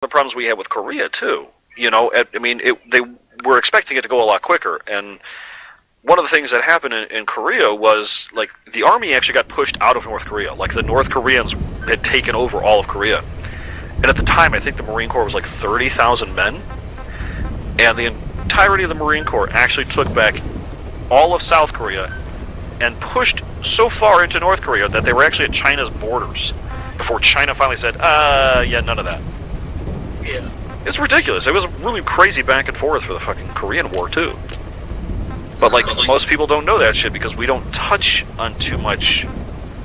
the problems we had with Korea too. You know, they were expecting it to go a lot quicker, and one of the things that happened in Korea was, like, the army actually got pushed out of North Korea. Like, the North Koreans had taken over all of Korea. And at the time, I think the Marine Corps was like 30,000 men. And the entirety of the Marine Corps actually took back all of South Korea and pushed so far into North Korea that they were actually at China's borders before China finally said, yeah, none of that. Yeah. It's ridiculous. It was really crazy back and forth for the fucking Korean War, too. But, like, most people don't know that shit because we don't touch on too much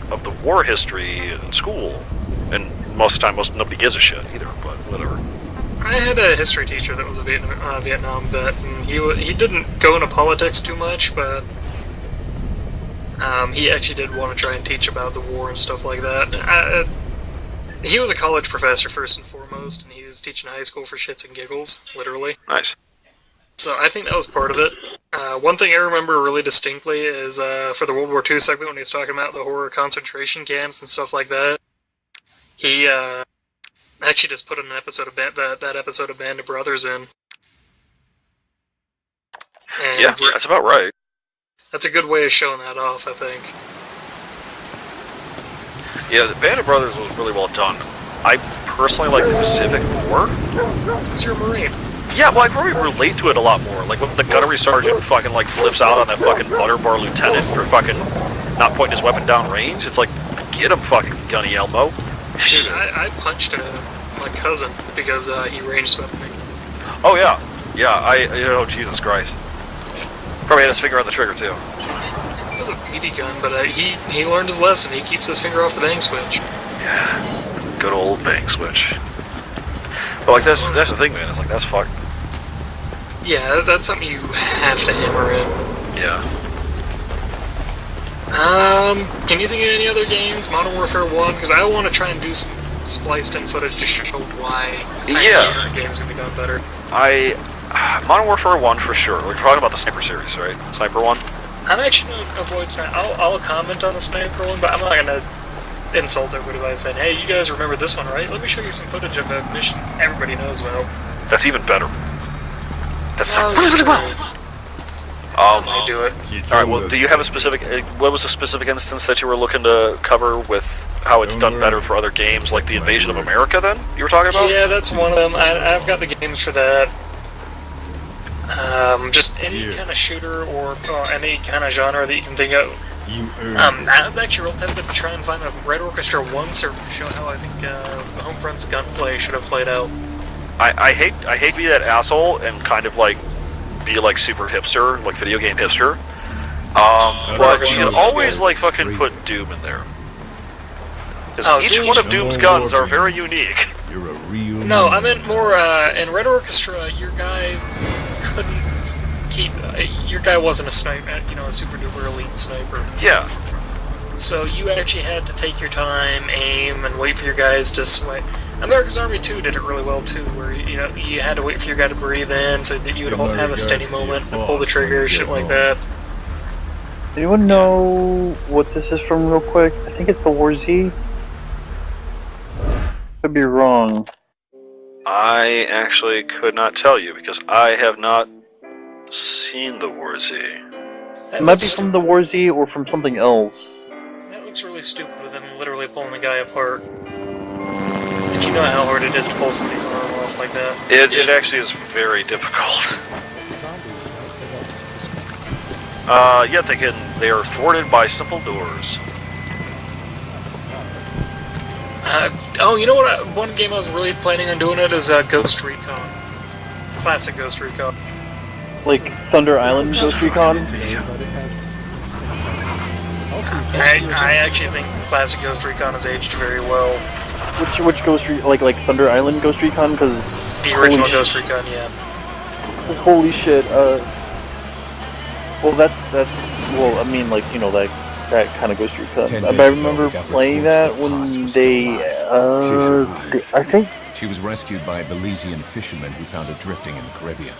of the war history in school. And most of the time, nobody gives a shit either, but whatever. I had a history teacher that was a Vietnam vet, and he didn't go into politics too much, but he actually did want to try and teach about the war and stuff like that. He was a college professor first and foremost, and he was teaching high school for shits and giggles, literally. Nice. So I think that was part of it. One thing I remember really distinctly is for the World War II segment when he was talking about the horror concentration camps and stuff like that. He actually just put an episode of that episode of Band of Brothers in. And yeah, that's about right. That's a good way of showing that off, I think. Yeah, the Band of Brothers was really well done. I personally like the Pacific War. Since you're a Marine. Yeah, well, I probably relate to it a lot more. Like, when the gunnery sergeant fucking, like, flips out on that fucking butterbar lieutenant for fucking not pointing his weapon down range. It's like, get him, fucking Gunny Elmo. Dude, I punched my cousin because he ranged swept me. Oh, yeah. Yeah, Jesus Christ. Probably had his finger on the trigger, too. It was a BB gun, but he learned his lesson. He keeps his finger off the bang switch. Yeah. Good old bang switch. But, like, that's the thing, man. It's like, that's fucked. Yeah, that's something you have to hammer in. Yeah. Can you think of any other games? Modern Warfare 1? Because I want to try and do some spliced-in footage to show why games can be done better. Modern Warfare 1 for sure. We're talking about the Sniper series, right? Sniper 1? I'm actually going to avoid Sniper. I'll comment on the Sniper 1, but I'm not going to insult everybody by saying, hey, you guys remember this one, right? Let me show you some footage of a mission everybody knows well. That's even better. That's really well. I do it. Alright, well, do you have a specific... what was the specific instance that you were looking to cover with how it's done better for other games, like the Invasion of America, then? You were talking about? Yeah, that's one of them. I've got the games for that. Just any kind of shooter or any kind of genre that you can think of. I was actually real tempted to try and find a Red Orchestra 1 server to show how I think Homefront's gunplay should have played out. I hate to be that asshole and kind of like be like super hipster, like video game hipster. But you can always like fucking put Doom in there. Because each one of Doom's guns are very unique. You're a real No, I meant more in Red Orchestra. Your guy couldn't keep. Your guy wasn't a sniper, a super duper elite sniper. Yeah. So you actually had to take your time, aim, and wait for your guys to sweat. America's Army 2 did it really well too, where you had to wait for your guy to breathe in so that you would have a steady moment and pull the trigger, shit like that. Anyone know what this is from real quick? I think it's the War Z. Could be wrong. I actually could not tell you because I have not seen the War Z. It might be from the War Z or from something else. That looks really stupid with him literally pulling the guy apart. If you know how hard it is to pull somebody's arm off like that. It actually is very difficult. Yet they are thwarted by simple doors. You know what? One game I was really planning on doing it is Ghost Recon. Classic Ghost Recon. Like Thunder Island Ghost Recon? I actually think classic Ghost Recon has aged very well. Which Ghost Recon? Like Thunder Island Ghost Recon? Because the original Ghost Recon, yeah. Because holy shit, well well, I mean, like, that kind of Ghost Recon. But I remember playing that when they, I think... She was rescued by a Belizean fisherman who found her drifting in the Caribbean.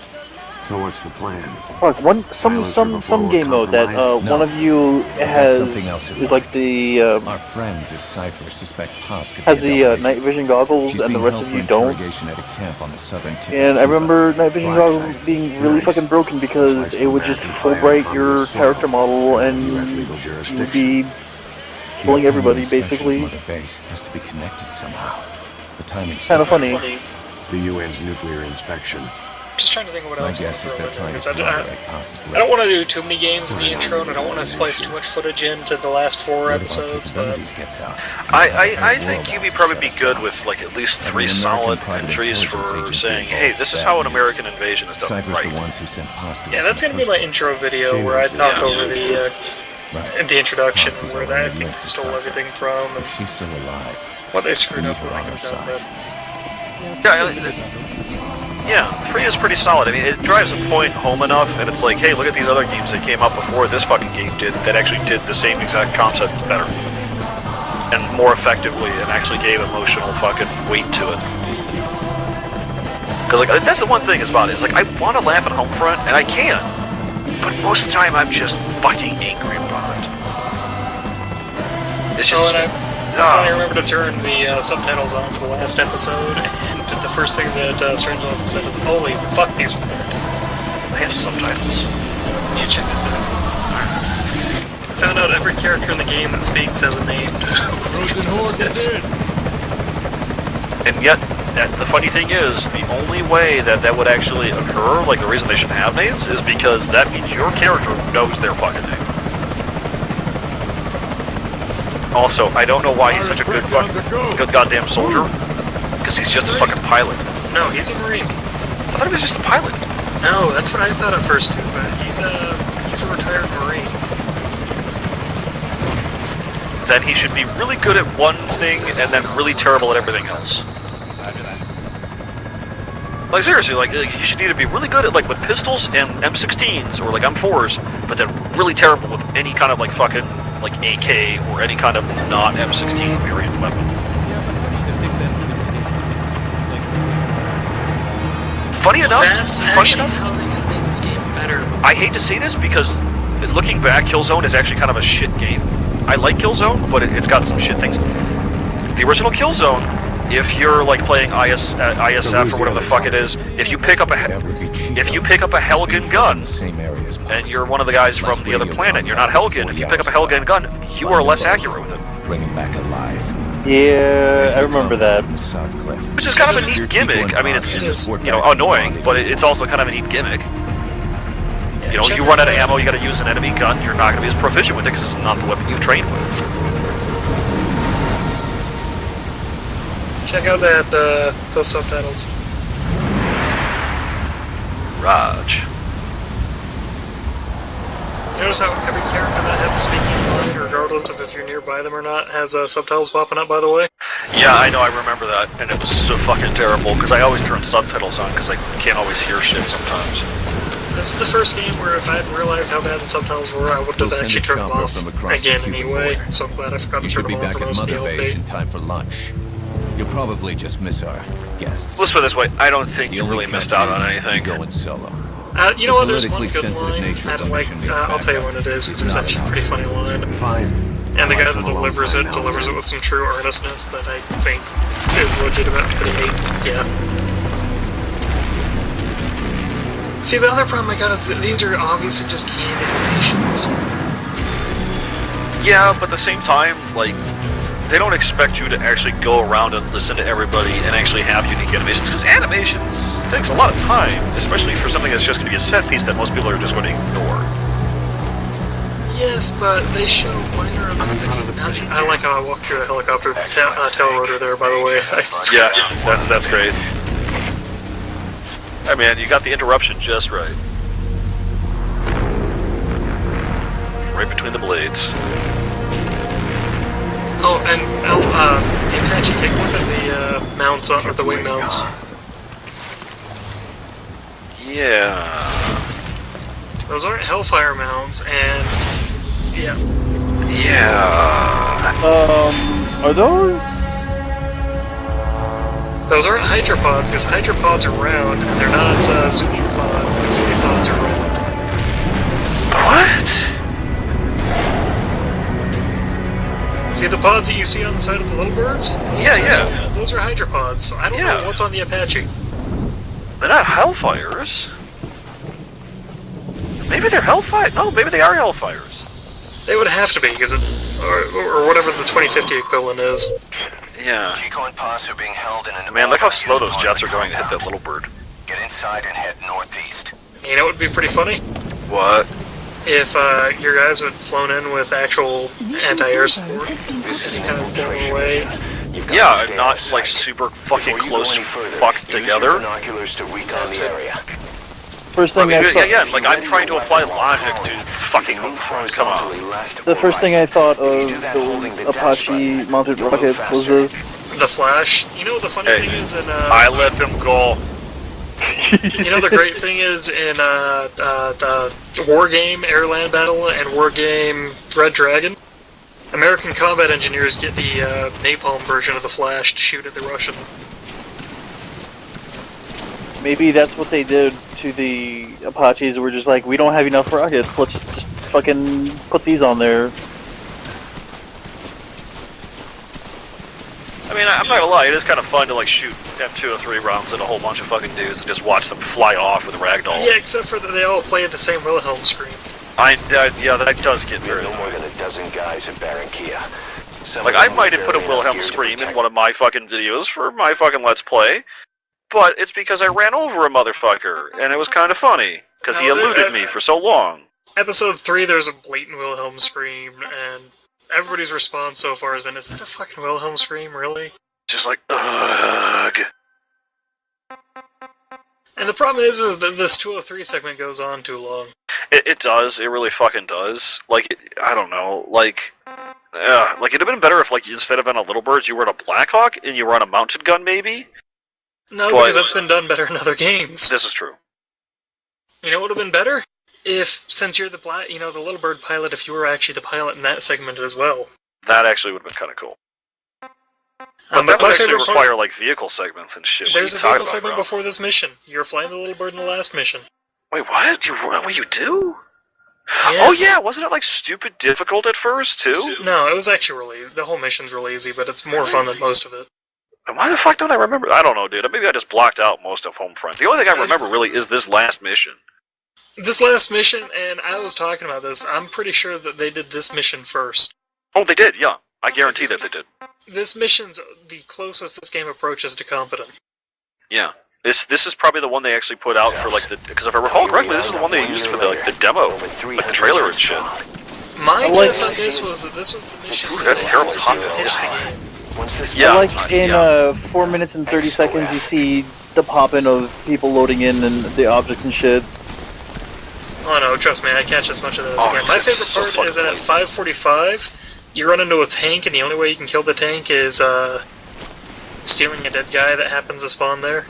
So what's the plan? Fuck, some game mode that one of you has is like the Our friends at Cypher suspect Paz could has be a the double night agent. vision goggles She's and the being rest held of for you don't. interrogation at a camp on the southern tip. And I remember night vision Black goggles site. being really Nice. fucking broken because Looks like it would some just bad full empire bright from your the soil. character model and U.S. legal you'd jurisdiction. be killing everybody Inspection basically. of the base has to be connected somehow. The timing's Kind of too funny. The UN's nuclear inspection. Just trying to think of what My else I guess is want they're to trying throw to in there. corroborate Paz's I don't want to do too many games in the intro, and I don't want to splice too much footage into the last 4 episodes, but Gets out. I think Yubi probably be good with like at least 3 solid entries for saying, hey, this is how an American invasion is done Cypher's right. the ones who sent Paz to yeah, us that's in gonna the be my first intro video where I talk over the Right. the introduction, Paz is where already I think linked they to stole Cypher. everything from, and If she's still alive, what they screwed we up need when her I on our could have done side. that. Yeah, 3 is pretty solid. I mean, it drives a point home enough, and it's like, hey, look at these other games that came out before this fucking game did that actually did the same exact concept better. And more effectively, and actually gave emotional fucking weight to it. Because, like, that's the one thing about it, is like, I want to laugh at Homefront, and I can. But most of the time, I'm just fucking angry about it. It's just... Oh, and I remember to turn the subtitles on for the last episode, and the first thing that Strange Love said is, holy fuck, these are good. I have subtitles. You check this out. I found out every character in the game that speaks has a name. And yet, the funny thing is, the only way that that would actually occur, like the reason they should have names, is because that means your character knows their fucking name. Also, I don't know why he's such a good goddamn soldier, because he's just a fucking pilot. No, he's a Marine. I thought he was just a pilot. No, that's what I thought at first too, but he's a retired Marine. Then he should be really good at one thing and then really terrible at everything else. Like seriously, like you should either be really good at like with pistols and M16s or like M4s, but then really terrible with any kind of like fucking like AK or any kind of not M16 variant weapon. Funny enough, That's actually how they could make this game better. I hate to say this because looking back, Killzone is actually kind of a shit game. I like Killzone, but it's got some shit things. The original Killzone, if you're like playing ISF or whatever the fuck it is, if you pick up a Helgen gun, and you're one of the guys from the other planet, you're not Helgen. If you pick up a Helgen gun, you are less accurate with it. Bring him back alive. Yeah, I remember that. Which is kind of a neat gimmick. I mean, it's annoying, but it's also kind of a neat gimmick. You know, you run out of ammo, you gotta use an enemy gun, you're not gonna be as proficient with it because it's not the weapon you trained with. Check out those subtitles. Raj. Notice how every character that has a speaking line, regardless of if you're nearby them or not, has subtitles popping up, by the way. Yeah, I know, I remember that, and it was so fucking terrible, because I always turn subtitles on, because I can't always hear shit sometimes. This is the first game where if I hadn't realized how bad the subtitles were, I would have actually turned them off again anyway. So I'm glad I forgot to turn them off for most of the Base in LP. time for lunch. You'll probably just miss our guests. Let's put it this way, I don't think The you only really missed catch out on is anything. Going solo. You know what, there's one politically good sensitive line. nature I of the don't like, mission needs I'll tell you backup. when it is, because there's actually a pretty funny line. Fine. And the guy I'll that let some delivers alone it time now. with some true earnestness that I think is legitimate, but yeah. See, the other problem I got is that these are obviously just canned animations. Yeah, but at the same time, like, they don't expect you to actually go around and listen to everybody and actually have unique animations, because animations takes a lot of time, especially for something that's just going to be a set piece that most people are just going to ignore. Yes, but they show minor I'm in amounts front of the prison. I like how I walked through a helicopter tail rotor there, by the way. Yeah, that's great. Hey man, you got the interruption just right. Right between the blades. Oh, and the Apache kick one of the mounts or the wing mounts. Yeah. Those aren't Hellfire mounts, and yeah. Yeah. Are those? Those aren't hydropods, because hydropods are round, and they're not pseudopods, because pseudopods are round. What? See the pods that you see on the side of the little birds? Yeah. Those are hydropods, so I don't know what's on the Apache. They're not Hellfires. Maybe they're Hellfire. No, maybe they are Hellfires. They would have to be, because it's... Or whatever the 2050 equivalent is. Yeah. Chico and Paz are being held in an... Man, look how slow those jets are going to hit that little bird. Get inside and head northeast. You know what would be pretty funny? What? If your guys had flown in with actual anti-air support, and kind of flown away. Yeah, not like super fucking close fucked together. Binoculars to recon the area. First thing I thought, Again, like I'm trying to apply logic to fucking Homefront. Come on. the first thing I thought of those Apache mounted rockets was this. The Flash. You know the funny Hey, thing is in I let them go. you know the great thing is in the War Game Air Land Battle and War Game Red Dragon, American combat engineers get the napalm version of the Flash to shoot at the Russian. Maybe that's what they did to the Apaches. We're just like, we don't have enough rockets. Let's just fucking put these on there. I mean, I'm not gonna lie, it is kind of fun to like shoot M203 rounds at a whole bunch of fucking dudes and just watch them fly off with a ragdoll. Yeah, except for that they all play at the same Wilhelm screen. Yeah, that does get There are very no more annoying. than a dozen guys in Barranquilla. Some Like, of I them might have put a barely Wilhelm geared to scream in protect. one of my fucking videos for my fucking Let's Play, but it's because I ran over a motherfucker, and it was kind of funny, because he No, eluded me for so long. Episode 3, there's a blatant Wilhelm scream, and everybody's response so far has been, is that a fucking Wilhelm scream, really? Just like, ugh. And the problem is that this 203 segment goes on too long. It does, it really fucking does. Like, I don't know, like, it'd have been better if, like, instead of on a Little Birds, you were in a Blackhawk, and you were on a mounted gun, maybe? No, But- because that's been done better in other games. This is true. You know what would have been better? If, since you're the the Little Bird pilot, if you were actually the pilot in that segment as well. That actually would have been kind of cool. But that my would actually favorite require, part, like, vehicle segments and shit. there's a What are you vehicle talking segment about, before this mission. You're flying the Little Bird in the last mission. Wait, what? What you do? Yes. Oh yeah, wasn't it like stupid difficult at first too? No, it was actually the whole mission's really easy, but it's more fun than most of it. And why the fuck don't I remember? I don't know, dude. Maybe I just blocked out most of Homefront. The only thing I remember really is this last mission. This last mission, and I was talking about this, I'm pretty sure that they did this mission first. Oh, they did, yeah. I guarantee that they did. This mission's the closest this game approaches to competent. Yeah. This is probably the one they actually put out for like the, because if I recall correctly, this is the one they used for the demo, like the trailer and shit. My like- guess on this was that this was the mission. Ooh, that's terrible to content. pitch the game. Once this Yeah. Like in 4 minutes and 30 seconds, you see the popping of people loading in and the objects and shit. Oh no, trust me, I catch as much of that as Oh, I can. it's- My it's favorite so part is that at fucking 5:45, you run into a tank, and the only way you can kill the tank is stealing a dead guy that happens to spawn there.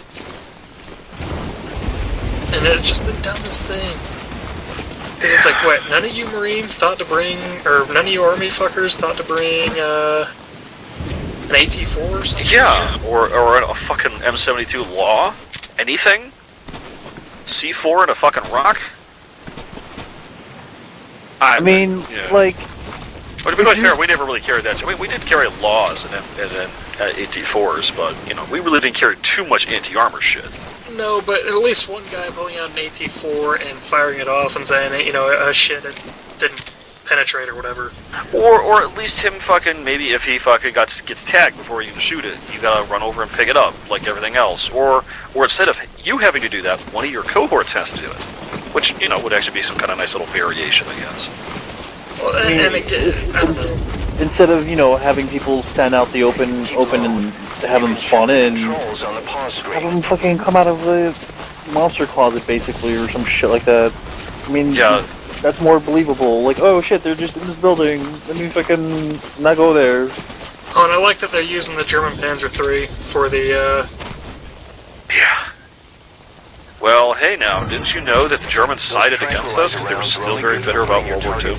And it's just the dumbest thing. Because it's like, what, none of you Marines thought to bring, or none of you Army fuckers thought to bring, an AT-4 or something? Yeah, or a fucking M72 Law? Anything? C4 and a fucking rock? I mean, yeah. like, But to be quite fair, we never really carried that. We did carry laws and AT4s, but, you know, we really didn't carry too much anti-armor shit. No, but at least one guy pulling out an AT-4 and firing it off and saying, shit, it didn't penetrate or whatever. Or at least him fucking, maybe if he fucking gets tagged before you can shoot it, you gotta run over and pick it up, like everything else. Or instead of you having to do that, one of your cohorts has to do it. Which, you know, would actually be some kind of nice little variation, I guess. Well, and again, I don't know. instead of, having people stand out the open and have them spawn in, Controls on the pause have screen. them fucking come out of the monster closet, basically, or some shit like that. I mean, Yeah. that's more believable. Like, oh shit, they're just in this building. Let me fucking not go there. Oh, and I like that they're using the German Panzer III for the, Yeah. Well, hey now, didn't you know that the Germans sided against us because they were still very bitter about World War II?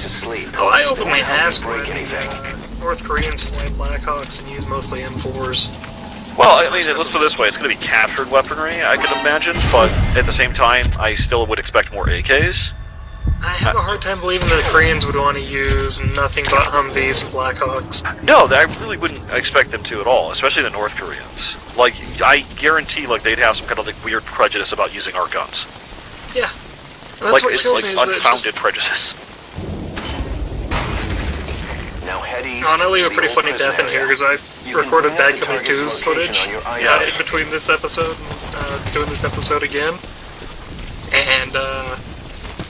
Oh, I openly asked break when anything. North Koreans fly Blackhawks and use mostly M4s. Well, I mean, let's put it this way: it's going to be captured weaponry, I could imagine, but at the same time, I still would expect more AKs. I have a hard time believing the Koreans would want to use nothing but Humvees and Blackhawks. No, I really wouldn't expect them to at all, especially the North Koreans. Like, I guarantee, like, they'd have some kind of like weird prejudice about using our guns. Yeah. And Like, what it's kills like me is that unfounded prejudice. Now head east. Oh, and I leave a to pretty the funny old death in prison here area. because I You can recorded grab Bad the Company target's 2's location footage on your iPad. in between this episode and doing this episode again. And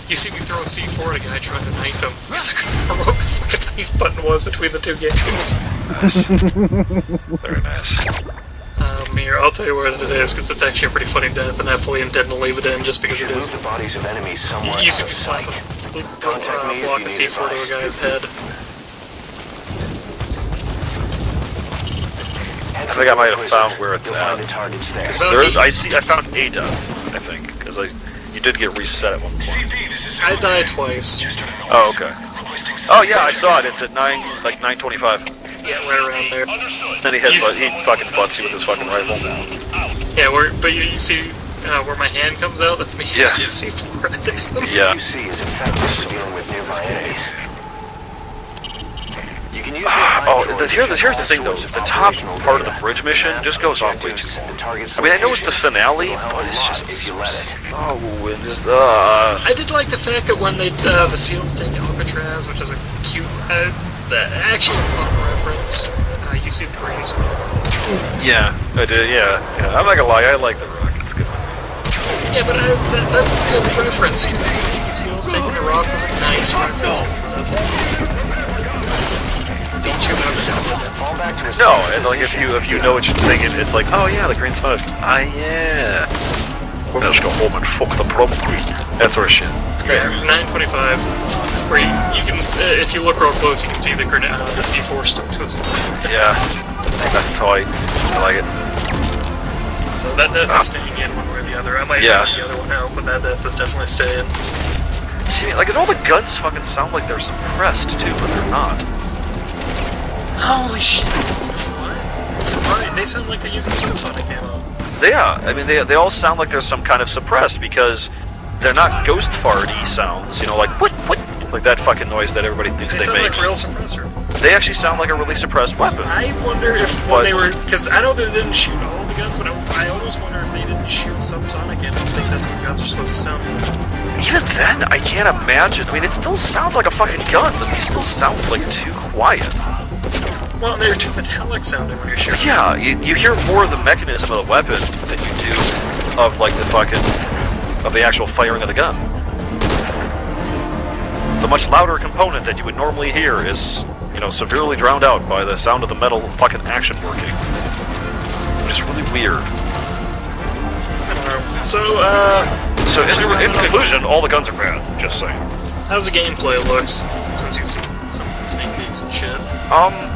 you see me throw a C4 at a guy trying to knife him because I couldn't remember what my fucking knife button was between the two games. Very nice. Here, I'll tell you where it is because it's actually a pretty funny death and I fully intend to leave it in just because it Move is. the bodies of enemies somewhere You see out me of slap sight. a Contact me if block you a need C4 to a advice. guy's head. Head I for think I the might have prison. found where it's You'll at. find the targets there. Well, There is, I found a death, I think, because you did get reset at one point. I died twice. Oh, okay. Oh yeah, I saw it. It's at 9:25. Yeah, right around there. Then he fucking butts you with his fucking rifle. Yeah, but you see where my hand comes out? That's me. Yeah. You see for it. Yeah. You see is effective for dealing with nearby enemies. You can use your Here's the thing though. The top part of the bridge mission just goes on way too long. I mean, I know it's the finale, but it's just so slow. And just I did like the fact that when the SEALs take Alcatraz, which is a cute, actually a fun reference. You see the green smoke. Yeah, I did. Yeah. I'm not gonna lie, I like the rock. It's good. Yeah, but that's a good reference. The SEALs taking the rock was a nice reference. Don't you know Fall back to a No, and like if you know what you're thinking, it's like, oh yeah, the green smoke. Ah yeah. We're gonna just go home and fuck the prom queen. That sort of shit. It's great. Yeah, 925. Where you can, if you look real close, you can see the C4 stuck to his foot. Yeah. That's tight. I like it. So that death is staying in one way or the other. I might Yeah. have the other one out, but that death is definitely staying. See, like, and all the guns fucking sound like they're suppressed too, but they're not. Holy shit! What? Right, they sound like they're using supersonic ammo. Yeah, I mean, they all sound like there's some kind of suppressed because they're not ghost farty sounds, you know, like what, like that fucking noise that everybody thinks They they sound make. like real suppressor. They actually sound like a really suppressed weapon. I wonder if when But- they were, because I know they didn't shoot all the guns, but I almost wonder if they didn't shoot subsonic and I don't think that's what guns are supposed to sound like. Even then, I can't imagine. I mean, it still sounds like a fucking gun, but these still sound like too quiet. Well, they're too metallic sounding when you're shooting. Yeah, you hear more of the mechanism of the weapon than you do of like of the actual firing of the gun. The much louder component that you would normally hear is, you know, severely drowned out by the sound of the metal fucking action working. Which is really weird. So in conclusion, all the guns are bad, just saying. How's the gameplay looks, since you've seen some sneak peeks and shit?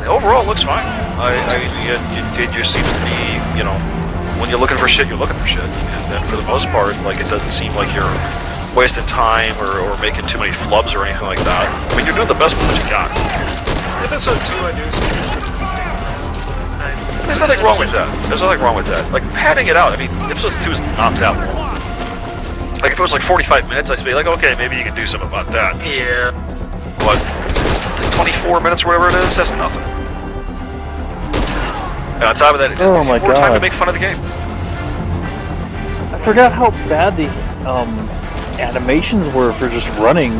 Overall it looks fine. You seem to be, you know, when you're looking for shit, you're looking for shit. And then for the most part, like, it doesn't seem like you're wasting time or making too many flubs or anything like that. I mean, you're doing the best with what you got. Episode 2 I do see. There's nothing wrong with that. There's nothing wrong with that. Like, padding it out, I mean, episode 2 is not that long. Like, if it was like 45 minutes, I'd be like, okay, maybe you can do something about that. Yeah. But like 24 minutes, whatever it is, that's nothing. And on top of that, it just Oh gives you my more time to God. make fun of the game. I forgot how bad the animations were for just running.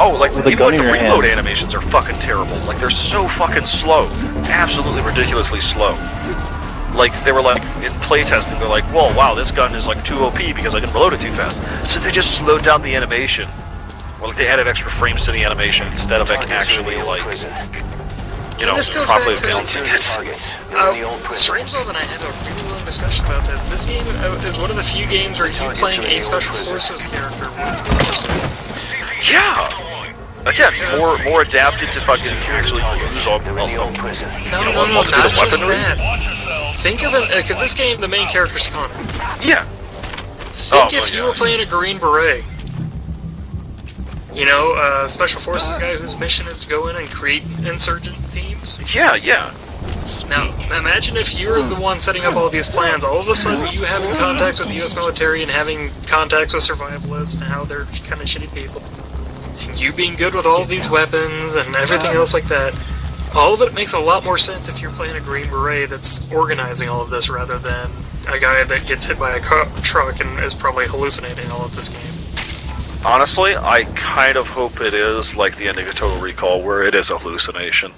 Oh, like, With a even gun like in the your reload hand. animations are fucking terrible. Like, they're so fucking slow. Absolutely ridiculously slow. Like, they were like, in playtesting, they're like, whoa, wow, this gun is like too OP because I didn't reload it too fast. So they just slowed down the animation. Or like, they added extra frames to the animation instead of like, actually, like, you know, This goes properly back to- balancing it. Strangelove and I had a really long discussion about this. This game is one of the few games where you playing a Special Forces character with Yeah! Again, more adapted to fucking actually use all No, multitude not of just weaponry. that. Think of it, because this game, the main character's Connor. Yeah. Think Oh, if my you God. were playing a Green Beret. You know, Special Forces guy whose mission is to go in and create insurgent teams. Yeah, yeah. Now, imagine if you're the one setting up all these plans, all of a sudden you having contacts with the US military and having contacts with survivalists and how they're kind of shitty people. And you being good with all of these weapons and everything else like that. All of it makes a lot more sense if you're playing a Green Beret that's organizing all of this rather than a guy that gets hit by a truck and is probably hallucinating all of this game. Honestly, I kind of hope it is like the ending of Total Recall, where it is a hallucination.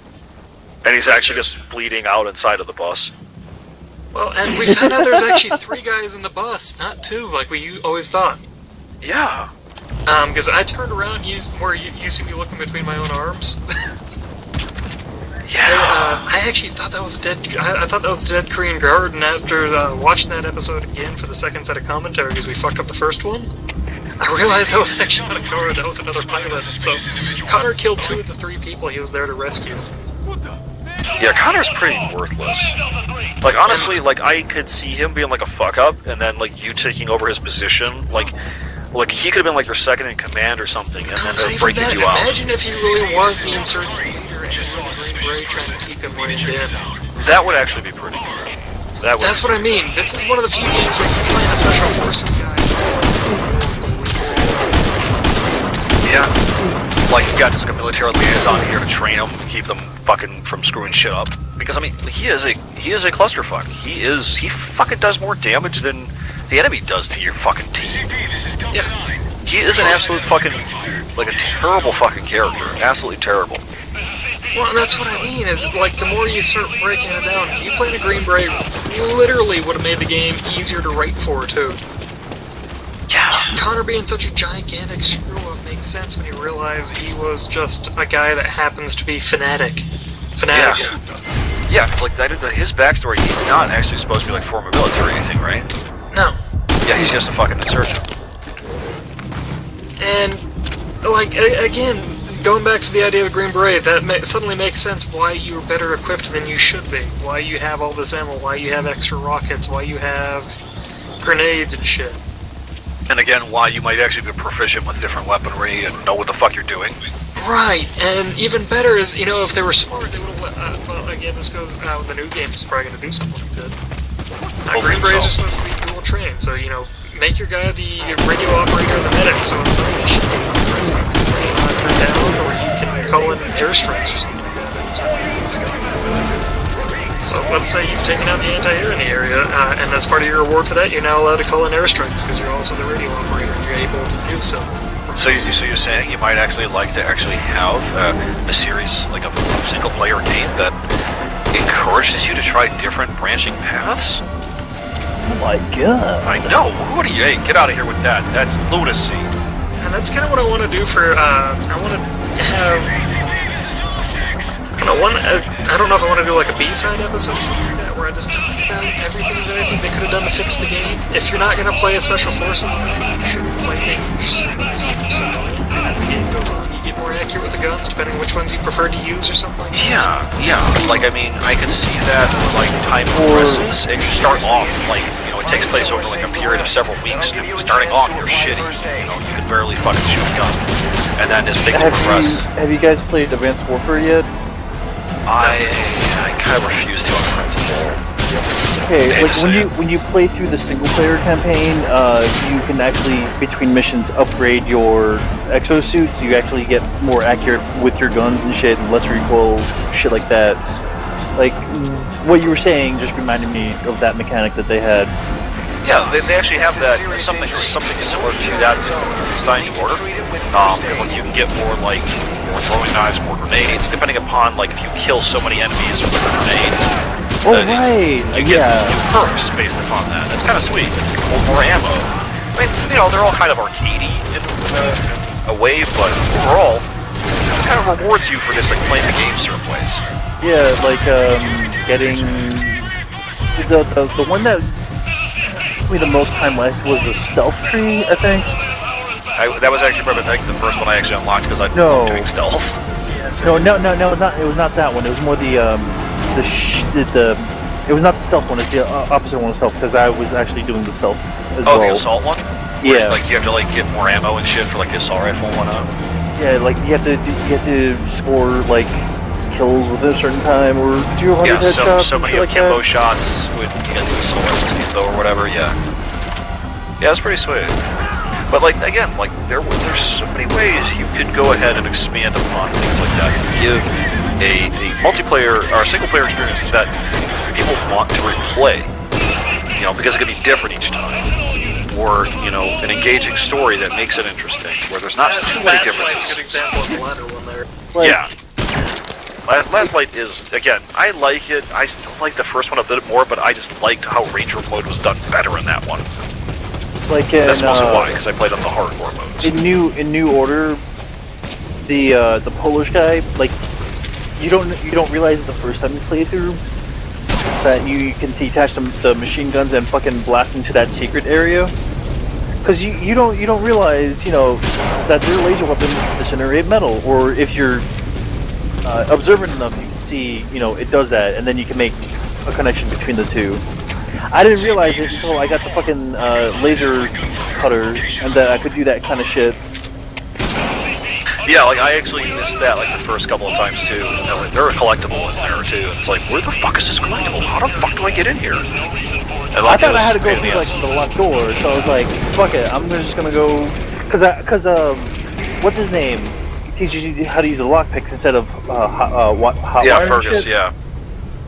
And he's actually just bleeding out inside of the bus. Well, and we found out there's actually 3 guys in the bus, not 2, like we always thought. Yeah. Because I turned around and you see me looking between my own arms. Yeah. I actually thought that was a dead. I thought that was a dead Korean guard, and after watching that episode again for the second set of commentary, because we fucked up the first one, I realized that was actually not a guard. That was another pilot. So Connor killed 2 of the 3 people he was there to rescue. Yeah, Connor's pretty worthless. Like, honestly, like, I could see him being like a fuck up, and then like you taking over his position, like he could have been like your second in command or something, and then they're breaking you out. Imagine if he really was the insurgent leader and you were the Green Beret trying to keep him reined in. That would actually be pretty good. That's what I mean. This is one of the few games where you're playing a special forces guy. Yeah. Like, you got just like a military liaison here to train them and keep them fucking from screwing shit up. Because I mean, he is a clusterfuck. He fucking does more damage than the enemy does to your fucking team. Yeah. He is an absolute fucking, like a terrible fucking character. Absolutely terrible. Well, and that's what I mean, is like the more you start breaking it down, you playing a Green Beret literally would have made the game easier to write for, too. Yeah. Connor being such a gigantic screw-up makes sense when you realize he was just a guy that happens to be fanatic. Yeah. Yeah, like his backstory, he's not actually supposed to be like former military or anything, right? No. Yeah, he's just a fucking insurgent. And, like, again, going back to the idea of Green Beret, that suddenly makes sense why you're better equipped than you should be. Why you have all this ammo, why you have extra rockets, why you have grenades and shit. And again, why you might actually be proficient with different weaponry and know what the fuck you're doing. Right, and even better is, you know, if they were smart, they would have well, again, this goes, with the new game, it's probably going to do something good. Green Berets are supposed to be dual trained, so, you know, make your guy the radio operator and the medic, so in some mission, you can knock her down, or you can call in airstrikes or something like that. So let's say you've taken out the anti-air in the area, and as part of your reward for that, you're now allowed to call in airstrikes, because you're also the radio operator, and you're able to do so. So you're saying you might actually like to actually have a series, like a single-player game that encourages you to try different branching paths? Oh my god. I know. What are you? Hey, get out of here with that. That's lunacy. And that's kind of what I want to do for, I want to have, I don't know if I want to do like a B-side episode or something like that, where I just talk about everything that I think they could have done to fix the game. If you're not going to play a Special Forces game, you shouldn't play English. So as the game goes on, you get more accurate with the guns, depending on which ones you prefer to use or something. Yeah. Like, I mean, I can see that, like, time progresses, and you start off, like, you know, it takes place over, like, a period of several weeks, and starting off, you're shitty, you know, you can barely fucking shoot a gun. And then as things progress... Have you guys played Advanced Warfare yet? I kind of refuse to on principle. Okay, like when you play through the single player campaign, you can actually between missions upgrade your exosuit, so you actually get more accurate with your guns and shit, and less recoil, shit like that. Like what you were saying just reminded me of that mechanic that they had. Yeah, they actually have that something similar to that in Wolfenstein New Order. Because like you can get more like more throwing knives, more grenades, depending upon like if you kill so many enemies with a grenade. Oh right, you get new perks based upon that. That's kind of sweet. More ammo. I mean, you know, they're all kind of arcadey in a way, but overall, it kind of rewards you for just like playing the game certain ways. Yeah, like getting the one that took me the most time left was the stealth tree, I think. That was actually probably like the first one I actually unlocked because I was doing stealth. No, not it was not that one. It was more it was not the stealth one. It's the opposite one of stealth because I was actually doing the stealth as well. Oh, the assault one? Yeah. Like you have to like get more ammo and shit for like the assault rifle and whatnot. Yeah, like you have to score like kills within a certain time, or do 100 Yeah, headshots. so and many shit of like Kimbo that. shots would get to the soul or whatever. Yeah, it's pretty sweet. But like again, like there's so many ways you could go ahead and expand upon things like that and give a multiplayer or a single player experience that people want to replay. You know, because it could be different each time, or you know, an engaging story that makes it interesting, where there's not too many That's like a differences. good example of the latter one there. Like, Yeah. Last Light is, again, I like it. I still like the first one a bit more, but I just liked how Ranger mode was done better in that one. like in, That's mostly why, because I played on the hardcore modes. in New Order, the Polish guy, like you don't realize the first time you play through that you can detach the machine guns and fucking blast into that secret area. Because you don't realize, you know, that their laser weapons disintegrate metal, or if you're observant enough, you can see, you know, it does that, and then you can make a connection between the two. I didn't realize it until I got the fucking laser cutter, and that I could do that kind of shit. Yeah, like I actually missed that like the first couple of times too. And they're like, they're a collectible in there too. It's like, where the fuck is this collectible? How the fuck do I get in here? And, I like, thought it I had to was go a pain in through the like ass. the locked door, so I was like, fuck it, I'm just gonna go, cause what's his name? He teaches you how to use the lockpicks instead of hot Yeah, wire and Fergus. shit. Yeah,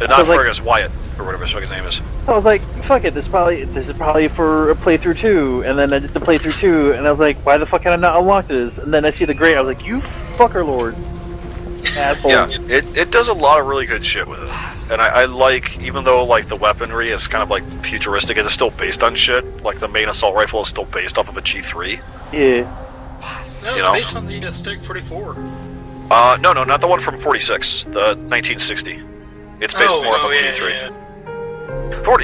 not So, like- Fergus, Wyatt or whatever his name is. I was like, fuck it, this is probably for a playthrough 2, and then I did the playthrough 2, and I was like, why the fuck can I not unlock this? And then I see the grate, I was like, you fucker lords. Assholes. Yeah, it does a lot of really good shit with it. And I like, even though like the weaponry is kind of like futuristic, it is still based on shit. Like the main assault rifle is still based off of a G3. Yeah. No, You it's know? based on the Stick 44. No, not the one from 46, the 1960. It's based more off of a G3.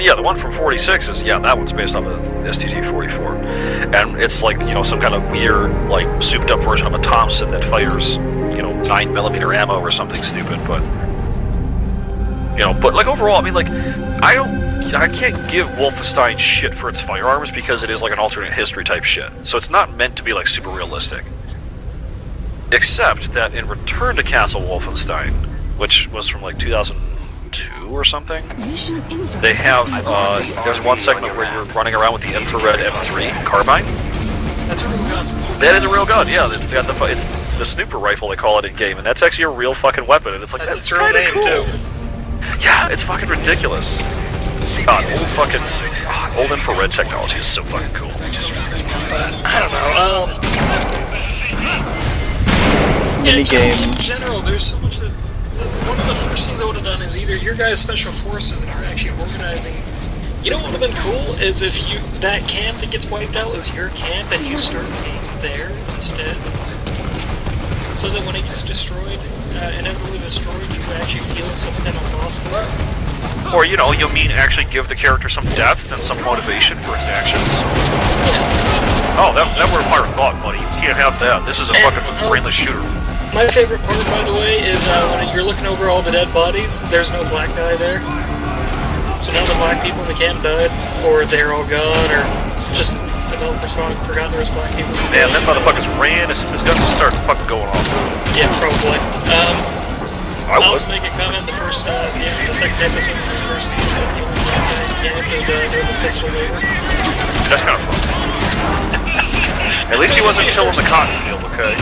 yeah. The one from 46 is, that one's based off of STG-44. And it's like, you know, some kind of weird, like, souped up version of a Thompson that fires, you know, 9mm ammo or something stupid, but... You know, but, like, overall, I mean, like, I can't give Wolfenstein shit for its firearms because it is, like, an alternate history type shit. So it's not meant to be, like, super realistic. Except that in Return to Castle Wolfenstein, which was from, like, 2002 or something, they have, there's one segment where you're running around with the infrared M3 carbine. That's a real gun. That is a real gun, yeah. It's got it's the snooper rifle, they call it in game, and that's actually a real fucking weapon, and it's like, That's that's its real kinda name, cool. too. Yeah, it's fucking ridiculous. God, old infrared technology is so fucking cool. I don't know, Mini just game. in general, there's so much that... One of the first things I would have done is either your guys' special forces and you're actually organizing... You know what would have been cool is if that camp that gets wiped out is your camp and you start being there instead. So that when it gets destroyed, inevitably destroyed, you actually feel some kind of loss for it. Or, you know, you mean actually give the character some depth and some motivation for his actions. Oh, that were a fire thought, buddy. You can't have that. This is a fucking brainless shooter. My favorite part, by the way, is when you're looking over all the dead bodies, there's no black guy there. So none of the black people in the camp died, or they're all gone, or just developers forgot there was black people. Man, them motherfuckers ran as soon as guns started fucking going off. Yeah, probably. I I'll would. also make a comment. The second episode of the first season, the only black guy in camp is doing the physical labor. That's kind of fun. At least he wasn't killing the cotton field, okay?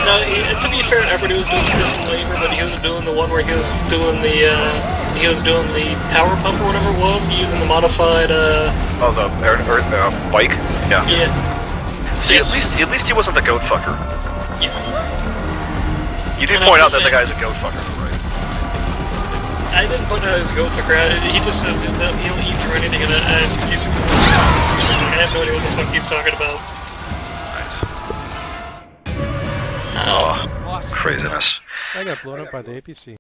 No, to be fair, Edward was doing physical labor, but he was doing the one where he was doing the power pump or whatever it was, using the modified Oh, the bike? Yeah. yeah. See, at least he wasn't the goat fucker. Yeah. You did And point I'm out that just the guy's a goat fucker, right? I didn't put out his go fucker out. He just says that he'll eat through anything, and I have no idea what the fuck he's talking about. Nice. Oh, craziness. I got blown up by the APC.